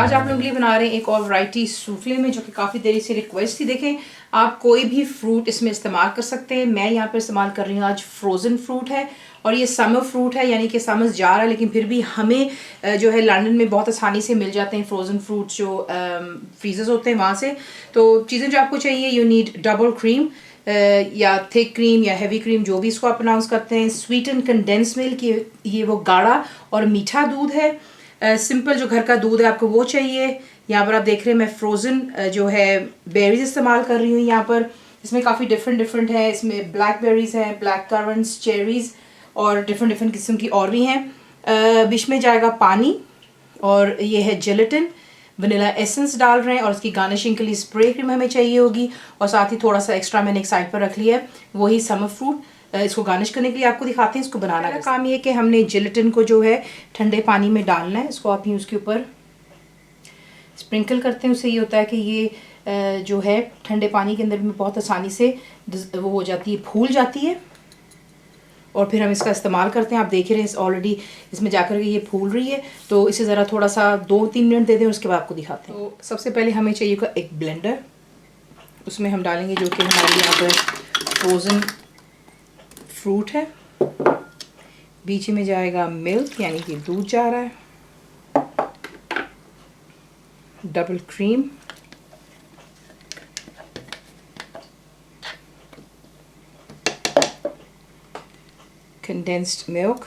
आज आप लोगों के लिए बना रहे हैं एक और वैरायटी सूफले में, जो कि काफ़ी देरी से रिक्वेस्ट थी। देखें, आप कोई भी फ्रूट इसमें इस्तेमाल कर सकते हैं। मैं यहाँ पर इस्तेमाल कर रही हूँ आज फ्रोज़न फ्रूट है, और ये समर फ्रूट है, यानी कि समझ जा रहा है, लेकिन फिर भी हमें जो है लंदन में बहुत आसानी से मिल जाते हैं फ्रोज़न फ्रूट्स जो फ्रीजर्स होते हैं वहाँ से। तो चीज़ें जो आपको चाहिए, यू नीड डबल क्रीम या थिक क्रीम या हैवी क्रीम, जो भी इसको आप प्रोनाउंस करते हैं। स्वीट एंड कंडेंस मिल्क, ये वो गाढ़ा और मीठा दूध है। सिंपल जो घर का दूध है आपको वो चाहिए। यहाँ पर आप देख रहे हैं मैं फ्रोज़न जो है बेरीज इस्तेमाल कर रही हूँ यहाँ पर। इसमें काफ़ी डिफरेंट है। इसमें ब्लैक बेरीज हैं, ब्लैक करंट्स, चेरीज़ और डिफरेंट किस्म की और भी हैं। बीच में जाएगा पानी, और ये है जेलेटिन। वनीला एसेंस डाल रहे हैं, और इसकी गार्निशिंग के लिए स्प्रे क्रीम हमें चाहिए होगी, और साथ ही थोड़ा सा एक्स्ट्रा मैंने एक साइड पर रख लिया है, वही समर फ्रूट। इसको गार्निश करने के लिए आपको दिखाते हैं इसको बनाना का काम। ये कि हमने जेलेटिन को जो है ठंडे पानी में डालना है। इसको आप ही उसके ऊपर स्प्रिंकल करते हैं, उससे ये होता है कि ये जो है ठंडे पानी के अंदर में बहुत आसानी से वो हो जाती है, फूल जाती है, और फिर हम इसका इस्तेमाल करते हैं। आप देख रहे हैं ऑलरेडी इसमें जाकर के ये फूल रही है, तो इसे ज़रा थोड़ा सा 2-3 मिनट दे दें, उसके बाद आपको दिखाते हैं। तो सबसे पहले हमें चाहिए होगा एक ब्लेंडर, उसमें हम डालेंगे जो कि हमारे यहाँ पर फ्रोज़न फ्रूट है। बीच में जाएगा मिल्क, यानी कि दूध जा रहा है, डबल क्रीम, कंडेंस्ड मिल्क,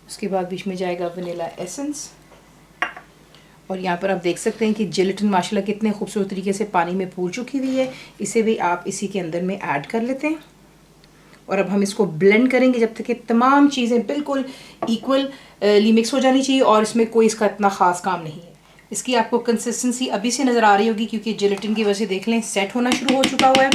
उसके बाद बीच में जाएगा वनीला एसेंस, और यहाँ पर आप देख सकते हैं कि जेलेटिन माशाल्लाह कितने खूबसूरत तरीके से पानी में फूल चुकी हुई है। इसे भी आप इसी के अंदर में ऐड कर लेते हैं, और अब हम इसको ब्लेंड करेंगे जब तक कि तमाम चीज़ें बिल्कुल इक्वली मिक्स हो जानी चाहिए, और इसमें कोई इसका इतना ख़ास काम नहीं है। इसकी आपको कंसिस्टेंसी अभी से नज़र आ रही होगी, क्योंकि जेलेटिन की वजह से देख लें सेट होना शुरू हो चुका हुआ है।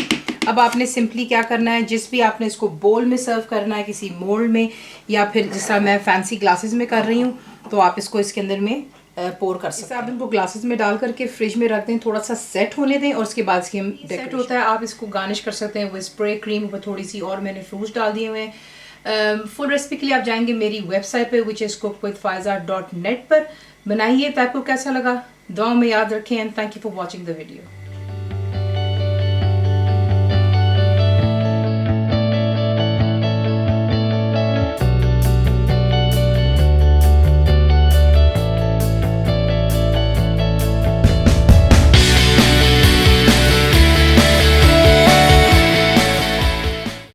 अब आपने सिंपली क्या करना है, जिस भी आपने इसको बोल में सर्व करना है, किसी मोल्ड में, या फिर जिस तरह मैं फैंसी ग्लासेस में कर रही हूँ, तो आप इसको इसके अंदर में पोर कर सकते हैं। आप इनको ग्लासेस में डाल करके फ्रिज में रख दें, थोड़ा सा सेट होने दें, और उसके बाद इसकी हम सेट होता है आप इसको गार्निश कर सकते हैं वो स्प्रे क्रीम ऊपर थोड़ी सी, और मैंने फ्रूट्स डाल दिए हुए हैं। फुल रेसिपी के लिए आप जाएंगे मेरी वेबसाइट पे which is cooked with faiza.net पर। बनाइए। तो आपको कैसा लगा दुआ में याद रखें, and thank you for watching the video.